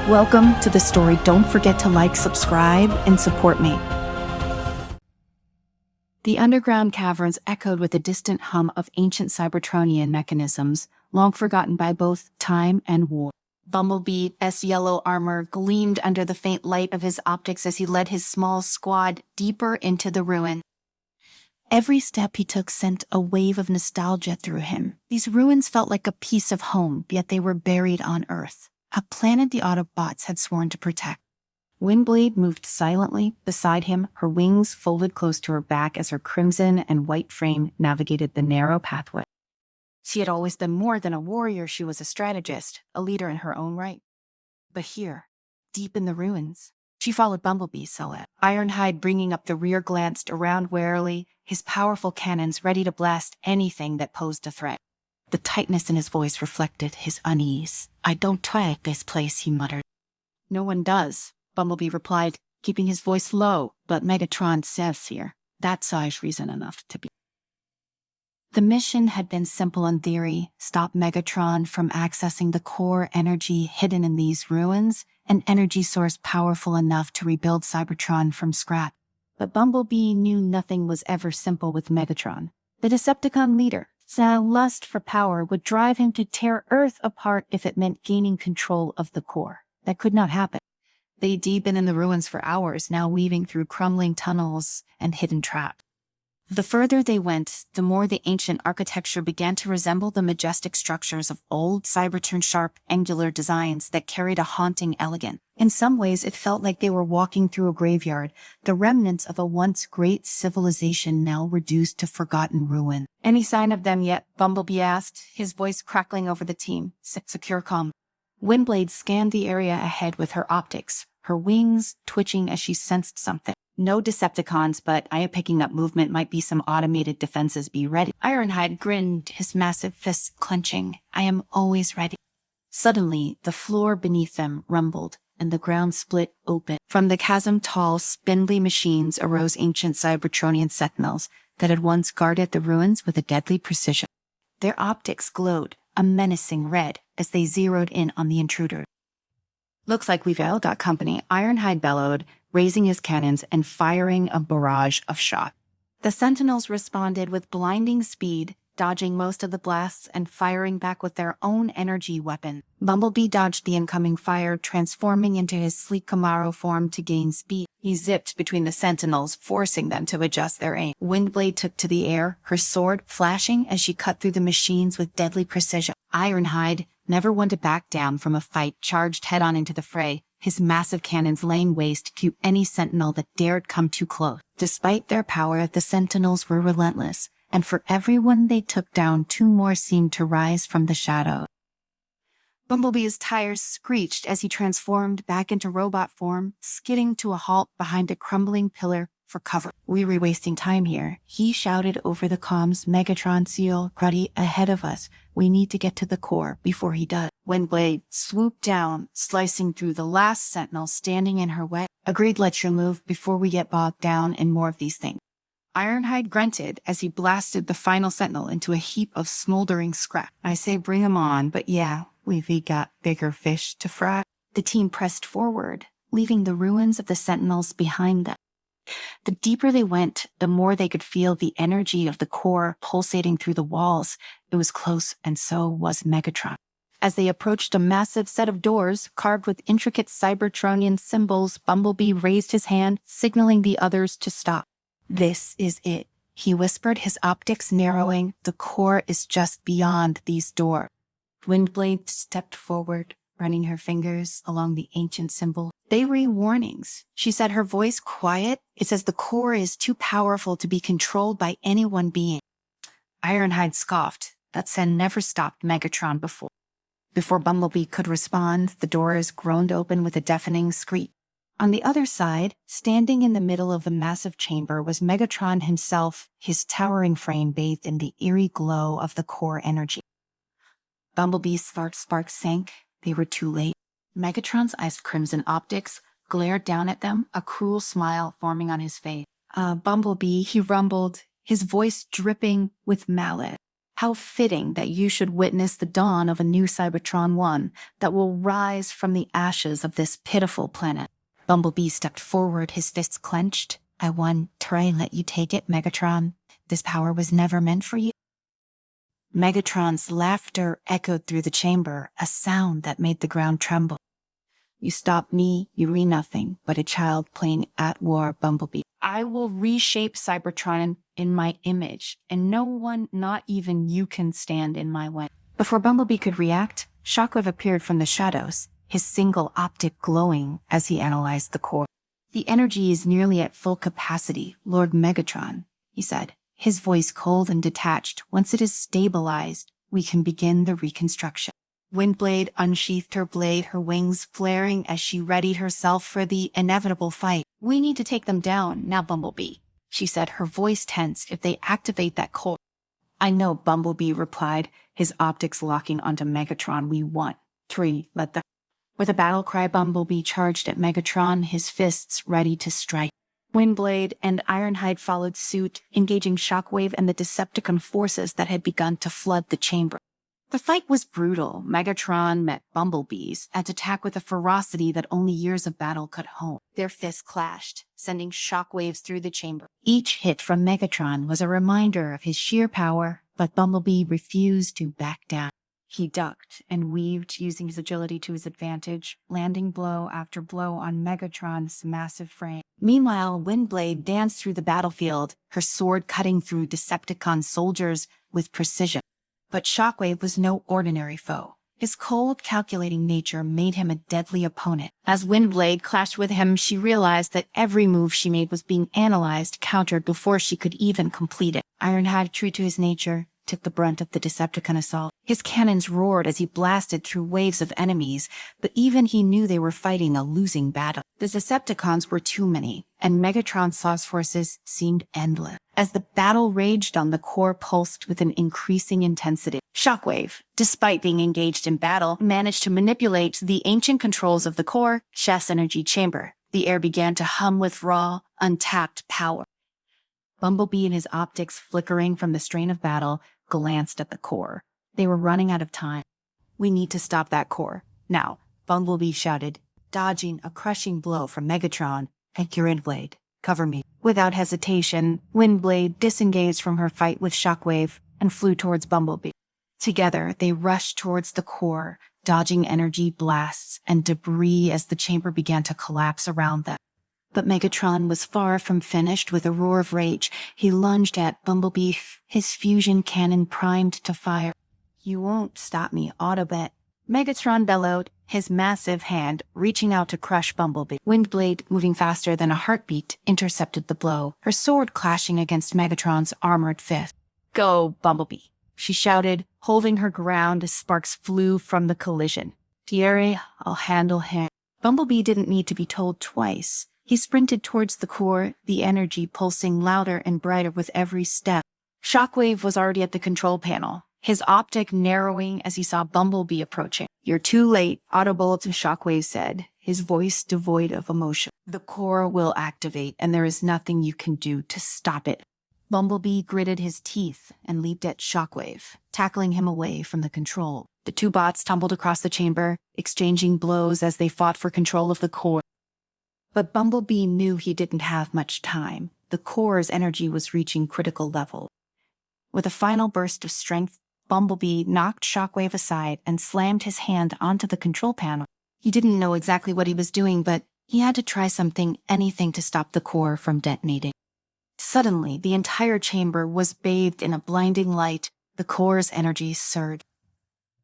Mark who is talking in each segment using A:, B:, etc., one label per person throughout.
A: Welcome to the story. Don't forget to like, subscribe, and support me. The underground caverns echoed with a distant hum of ancient Cybertronian mechanisms, long forgotten by both time and war. Bumblebee's yellow armor gleamed under the faint light of his optics as he led his small squad deeper into the ruin. Every step he took sent a wave of nostalgia through him. These ruins felt like a piece of home, yet they were buried on Earth, a planet the Autobots had sworn to protect. Windblade moved silently beside him, her wings folded close to her back as her crimson and white frame navigated the narrow pathway. She had always been more than a warrior. She was a strategist, a leader in her own right. But here, deep in the ruins, she followed Bumblebee's silhouette. Ironhide, bringing up the rear, glanced around warily, his powerful cannons ready to blast anything that posed a threat. The tightness in his voice reflected his unease. "I don't like this place," he muttered. "No one does," Bumblebee replied, keeping his voice low. "But Megatron says here. That size reason enough to be." The mission had been simple in theory: stop Megatron from accessing the core energy hidden in these ruins, an energy source powerful enough to rebuild Cybertron from scratch. But Bumblebee knew nothing was ever simple with Megatron. The Decepticon leader, lust for power, would drive him to tear Earth apart if it meant gaining control of the core. That could not happen. They'd been in the ruins for hours, now weaving through crumbling tunnels and hidden traps. The further they went, the more the ancient architecture began to resemble the majestic structures of old Cybertron, sharp, angular designs that carried a haunting elegance. In some ways, it felt like they were walking through a graveyard, the remnants of a once great civilization now reduced to forgotten ruin. "Any sign of them yet?" Bumblebee asked, his voice crackling over the team. Secure comm. Windblade scanned the area ahead with her optics, her wings twitching as she sensed something. "No Decepticons, but I am picking up movement. Might be some automated defenses. Be ready." Ironhide grinned, his massive fists clenching. "I am always ready." Suddenly, the floor beneath them rumbled, and the ground split open. From the chasm, tall, spindly machines arose ancient Cybertronian sentinels that had once guarded the ruins with a deadly precision. Their optics glowed, a menacing red, as they zeroed in on the intruder. "Looks like we've all got company," Ironhide bellowed, raising his cannons and firing a barrage of shots. The sentinels responded with blinding speed, dodging most of the blasts and firing back with their own energy weapon. Bumblebee dodged the incoming fire, transforming into his sleek Camaro form to gain speed. He zipped between the sentinels, forcing them to adjust their aim. Windblade took to the air, her sword flashing as she cut through the machines with deadly precision. Ironhide, never one to back down from a fight, charged head-on into the fray, his massive cannons laying waste to any sentinel that dared come too close. Despite their power, the sentinels were relentless, and for every one they took down, two more seemed to rise from the shadows. Bumblebee's tires screeched as he transformed back into robot form, skidding to a halt behind a crumbling pillar for cover. "We were wasting time here," he shouted over the comms. "Megatron seal ready ahead of us. We need to get to the core before he does." Windblade swooped down, slicing through the last sentinel standing in her way. "Agreed, let's move before we get bogged down in more of these things." Ironhide grunted as he blasted the final sentinel into a heap of smoldering scrap. "I say bring 'em on, but yeah, we've got bigger fish to fry." The team pressed forward, leaving the ruins of the sentinels behind them. The deeper they went, the more they could feel the energy of the core pulsating through the walls. It was close, and so was Megatron. As they approached a massive set of doors carved with intricate Cybertronian symbols, Bumblebee raised his hand, signaling the others to stop. "This is it," he whispered, his optics narrowing. "The core is just beyond these doors." Windblade stepped forward, running her fingers along the ancient symbol. "They read warnings," she said, her voice quiet. "It says the core is too powerful to be controlled by any one being." Ironhide scoffed. That scent never stopped Megatron before. Before Bumblebee could respond, the doors groaned open with a deafening screech. On the other side, standing in the middle of the massive chamber, was Megatron himself, his towering frame bathed in the eerie glow of the core energy. Bumblebee's sparks sank. They were too late. Megatron's ice crimson optics glared down at them, a cruel smile forming on his face. Bumblebee," he rumbled, his voice dripping with malice. How fitting that you should witness the dawn of a new Cybertron 1 that will rise from the ashes of this pitiful planet. Bumblebee stepped forward, his fists clenched. I won. Try and let you take it, Megatron. This power was never meant for you. Megatron's laughter echoed through the chamber, a sound that made the ground tremble. You stop me, you re nothing but a child playing at war, Bumblebee. I will reshape Cybertron in my image, and no one, not even you, can stand in my way. Before Bumblebee could react, Shockwave appeared from the shadows, his single optic glowing as he analyzed the core. The energy is nearly at full capacity, Lord Megatron, he said, his voice cold and detached. Once it is stabilized, we can begin the reconstruction. Windblade unsheathed her blade, her wings flaring as she readied herself for the inevitable fight. We need to take them down now, Bumblebee, she said, her voice tense. If they activate that core. I know, Bumblebee replied, his optics locking onto Megatron. We want. Tree, let the... With a battle cry, Bumblebee charged at Megatron, his fists ready to strike. Windblade and Ironhide followed suit, engaging Shockwave and the Decepticon forces that had begun to flood the chamber. The fight was brutal. Megatron met Bumblebee's and attacked with a ferocity that only years of battle could hone. Their fists clashed, sending shockwaves through the chamber. Each hit from Megatron was a reminder of his sheer power, but Bumblebee refused to back down. He ducked and weaved, using his agility to his advantage, landing blow after blow on Megatron's massive frame. Meanwhile, Windblade danced through the battlefield, her sword cutting through Decepticon soldiers with precision. But Shockwave was no ordinary foe. His cold, calculating nature made him a deadly opponent. As Windblade clashed with him, she realized that every move she made was being analyzed, countered before she could even complete it. Ironhide, true to his nature, took the brunt of the Decepticon assault. His cannons roared as he blasted through waves of enemies, but even he knew they were fighting a losing battle. The Decepticons were too many, and Megatron's forces seemed endless. As the battle raged on, the core pulsed with an increasing intensity. Shockwave, despite being engaged in battle, managed to manipulate the ancient controls of the core chess energy chamber. The air began to hum with raw, untapped power. Bumblebee and his optics flickering from the strain of battle glanced at the core. They were running out of time. We need to stop that core. Now, Bumblebee shouted, dodging a crushing blow from Megatron. And Windblade, cover me. Without hesitation, Windblade disengaged from her fight with Shockwave and flew towards Bumblebee. Together, they rushed towards the core, dodging energy blasts and debris as the chamber began to collapse around them. But Megatron was far from finished. With a roar of rage, he lunged at Bumblebee, his fusion cannon primed to fire. You won't stop me, Autobot, Megatron bellowed, his massive hand reaching out to crush Bumblebee. Windblade, moving faster than a heartbeat, intercepted the blow, her sword clashing against Megatron's armored fist. Go, Bumblebee, she shouted, holding her ground as sparks flew from the collision. Thierry, I'll handle him. Bumblebee didn't need to be told twice. He sprinted towards the core, the energy pulsing louder and brighter with every step. Shockwave was already at the control panel, his optic narrowing as he saw Bumblebee approaching. You're too late, Audiobook, Shockwave said, his voice devoid of emotion. The core will activate, and there is nothing you can do to stop it. Bumblebee gritted his teeth and leaped at Shockwave, tackling him away from the control. The two bots tumbled across the chamber, exchanging blows as they fought for control of the core. But Bumblebee knew he didn't have much time. The core's energy was reaching critical level. With a final burst of strength, Bumblebee knocked Shockwave aside and slammed his hand onto the control panel. He didn't know exactly what he was doing, but he had to try something, anything to stop the core from detonating. Suddenly, the entire chamber was bathed in a blinding light. The core's energy surged.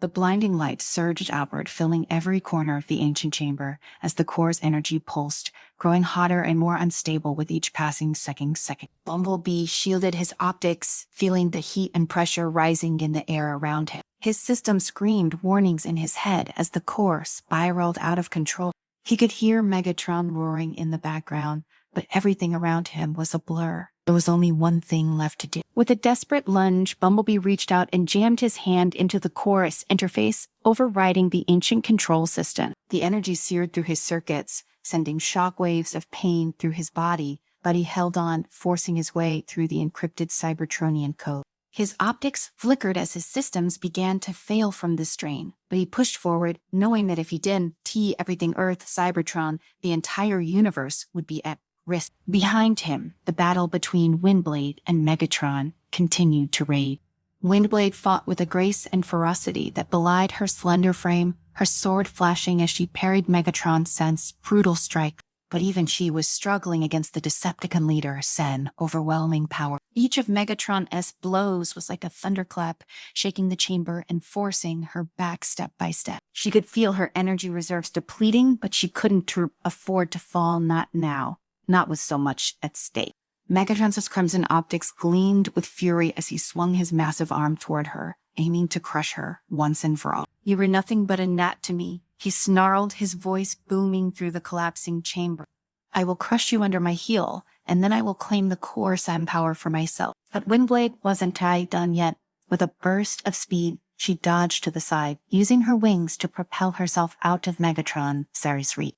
A: The blinding light surged outward, filling every corner of the ancient chamber as the core's energy pulsed, growing hotter and more unstable with each passing second. Bumblebee shielded his optics, feeling the heat and pressure rising in the air around him. His system screamed warnings in his head as the core spiraled out of control. He could hear Megatron roaring in the background, but everything around him was a blur. There was only one thing left to do. With a desperate lunge, Bumblebee reached out and jammed his hand into the core's interface, overriding the ancient control system. The energy seared through his circuits, sending shockwaves of pain through his body, but he held on, forcing his way through the encrypted Cybertronian code. His optics flickered as his systems began to fail from the strain, but he pushed forward, knowing that if he didn't everything Earth, Cybertron, the entire universe would be at risk. Behind him, the battle between Windblade and Megatron continued to rage. Windblade fought with a grace and ferocity that belied her slender frame, her sword flashing as she parried Megatron's brutal strike. But even she was struggling against the Decepticon leader, Sen's overwhelming power. Each of Megatron's blows was like a thunderclap, shaking the chamber and forcing her back step by step. She could feel her energy reserves depleting, but she couldn't afford to fall, not now, not with so much at stake. Megatron's crimson optics gleamed with fury as he swung his massive arm toward her, aiming to crush her once and for all. "You were nothing but a gnat to me," he snarled, his voice booming through the collapsing chamber. "I will crush you under my heel, and then I will claim the core Sam power for myself." But Windblade wasn't done yet. With a burst of speed, she dodged to the side, using her wings to propel herself out of Megatron's reach.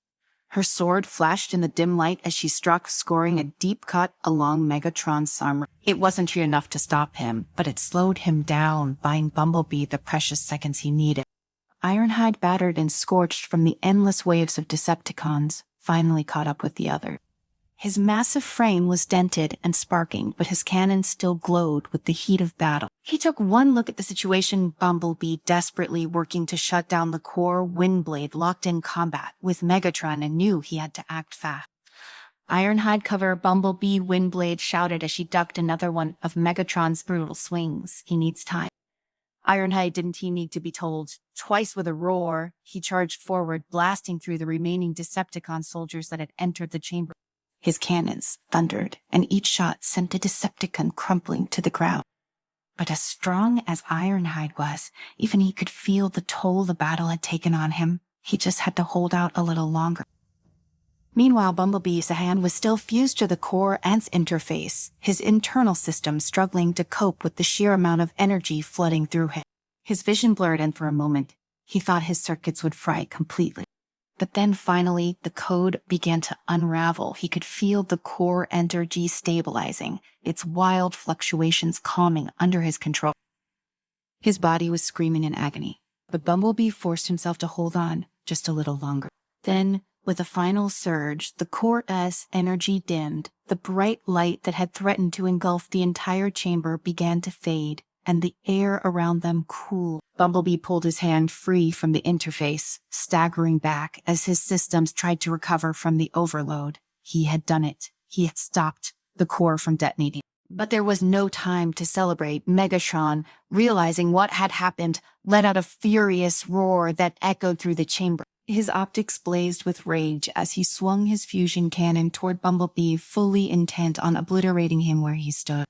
A: Her sword flashed in the dim light as she struck, scoring a deep cut along Megatron's armor. It wasn't enough to stop him, but it slowed him down, buying Bumblebee the precious seconds he needed. Ironhide, battered and scorched from the endless waves of Decepticons, finally caught up with the other. His massive frame was dented and sparking, but his cannon still glowed with the heat of battle. He took one look at the situation, Bumblebee desperately working to shut down the core, Windblade locked in combat with Megatron, and knew he had to act fast. "Ironhide, cover Bumblebee," Windblade shouted as she ducked another one of Megatron's brutal swings. "He needs time." Ironhide didn't he need to be told. Twice with a roar, he charged forward, blasting through the remaining Decepticon soldiers that had entered the chamber. His cannons thundered, and each shot sent a Decepticon crumpling to the ground. But as strong as Ironhide was, even he could feel the toll the battle had taken on him. He just had to hold out a little longer. Meanwhile, Bumblebee's hand was still fused to the core and interface, his internal system struggling to cope with the sheer amount of energy flooding through him. His vision blurred, and for a moment, he thought his circuits would fry completely. But then finally, the code began to unravel. He could feel the core energy stabilizing, its wild fluctuations calming under his control. His body was screaming in agony, but Bumblebee forced himself to hold on just a little longer. Then, with a final surge, the core's energy dimmed. The bright light that had threatened to engulf the entire chamber began to fade, and the air around them cooled. Bumblebee pulled his hand free from the interface, staggering back as his systems tried to recover from the overload. He had done it. He had stopped the core from detonating. But there was no time to celebrate. Megatron, realizing what had happened, let out a furious roar that echoed through the chamber. His optics blazed with rage as he swung his fusion cannon toward Bumblebee, fully intent on obliterating him where he stood.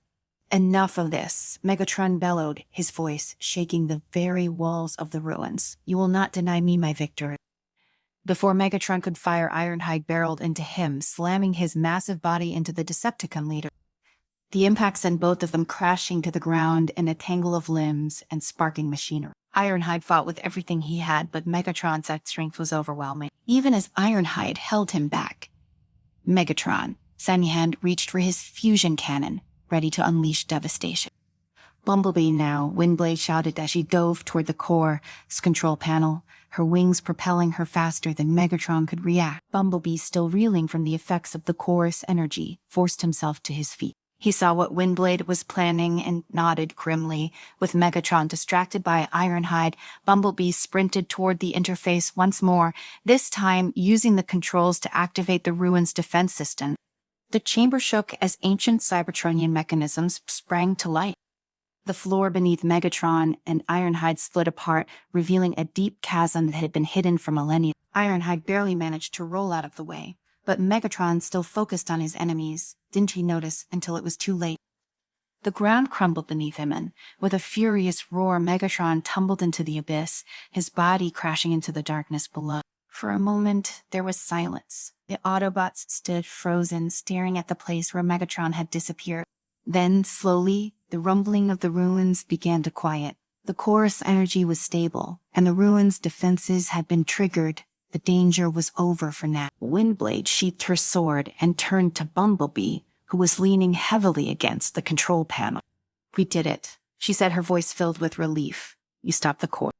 A: "Enough of this," Megatron bellowed, his voice shaking the very walls of the ruins. "You will not deny me my victory." Before Megatron could fire, Ironhide barreled into him, slamming his massive body into the Decepticon leader. The impact sent both of them crashing to the ground in a tangle of limbs and sparking machinery. Ironhide fought with everything he had, but Megatron's strength was overwhelming. Even as Ironhide held him back, Megatron's hand reached for his fusion cannon, ready to unleash devastation. "Bumblebee now," Windblade shouted as she dove toward the core's control panel, her wings propelling her faster than Megatron could react. Bumblebee, still reeling from the effects of the core's energy, forced himself to his feet. He saw what Windblade was planning and nodded grimly. With Megatron distracted by Ironhide, Bumblebee sprinted toward the interface once more, this time using the controls to activate the ruin's defense system. The chamber shook as ancient Cybertronian mechanisms sprang to life. The floor beneath Megatron and Ironhide split apart, revealing a deep chasm that had been hidden for millennia. Ironhide barely managed to roll out of the way, but Megatron still focused on his enemies. Didn't he notice until it was too late? The ground crumbled beneath him, and with a furious roar, Megatron tumbled into the abyss, his body crashing into the darkness below. For a moment, there was silence. The Autobots stood frozen, staring at the place where Megatron had disappeared. Then, slowly, the rumbling of the ruins began to quiet. The core's energy was stable, and the ruins' defenses had been triggered. The danger was over for now. Windblade sheathed her sword and turned to Bumblebee, who was leaning heavily against the control panel. "We did it," she said, her voice filled with relief. You stopped the core.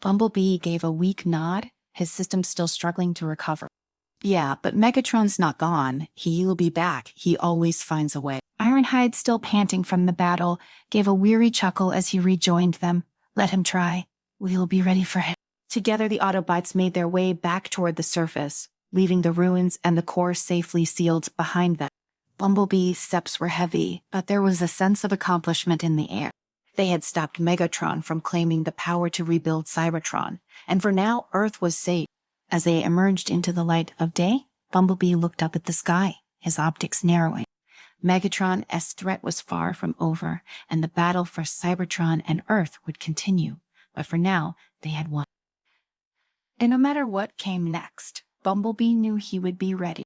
A: Bumblebee gave a weak nod, his system still struggling to recover. Yeah, but Megatron's not gone. He'll be back. He always finds a way. Ironhide, still panting from the battle, gave a weary chuckle as he rejoined them. Let him try. We'll be ready for him. Together, the Autobots made their way back toward the surface, leaving the ruins and the core safely sealed behind them. Bumblebee's steps were heavy, but there was a sense of accomplishment in the air. They had stopped Megatron from claiming the power to rebuild Cybertron, and for now, Earth was safe. As they emerged into the light of day, Bumblebee looked up at the sky, his optics narrowing. Megatron's threat was far from over, and the battle for Cybertron and Earth would continue. But for now, they had won. And no matter what came next, Bumblebee knew he would be ready.